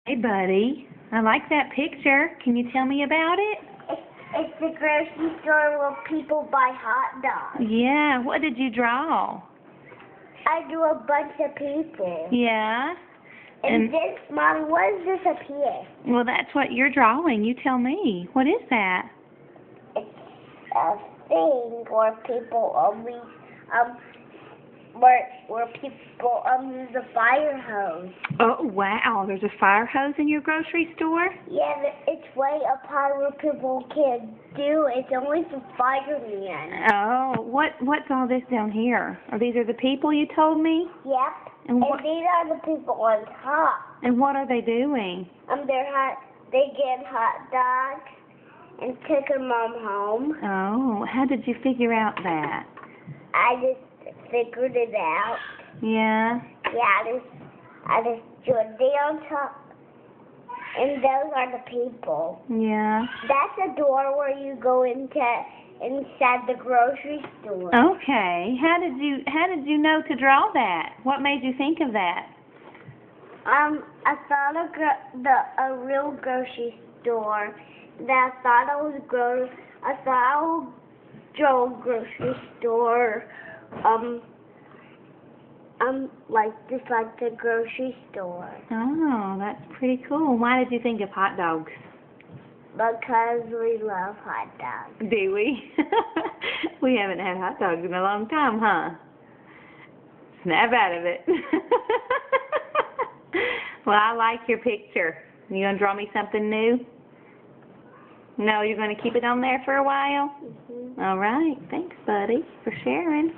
Hey, buddy. I like that picture. Can you tell me about it? It's the grocery store where people buy hot dogs. Yeah. What did you draw? I drew a bunch of people. Yeah. And this, Mommy, what is this up here? Well, that's what you're drawing. You tell me. What is that? It's a thing where people where people use a fire hose. Oh, wow. There's a fire hose in your grocery store? Yeah, it's way up high where people can do. It's only for firemen. Oh, what's all this down here? These are the people you told me? Yep. And These are the people on top. And what are they doing? They get hot dogs and take them home. Oh, how did you figure out that? I just figured it out. Yeah? Yeah, I just drew a day on top. And those are the people. Yeah. That's a door where you go inside the grocery store. Okay. How did you know to draw that? What made you think of that? I thought a real grocery store. That I thought I would draw a grocery store. Just like the grocery store. Oh, that's pretty cool. Why did you think of hot dogs? Because we love hot dogs. Do we? We haven't had hot dogs in a long time, huh? Snap out of it. Well, I like your picture. You gonna draw me something new? No, you're gonna keep it on there for a while? Mm-hmm. All right. Thanks, buddy, for sharing.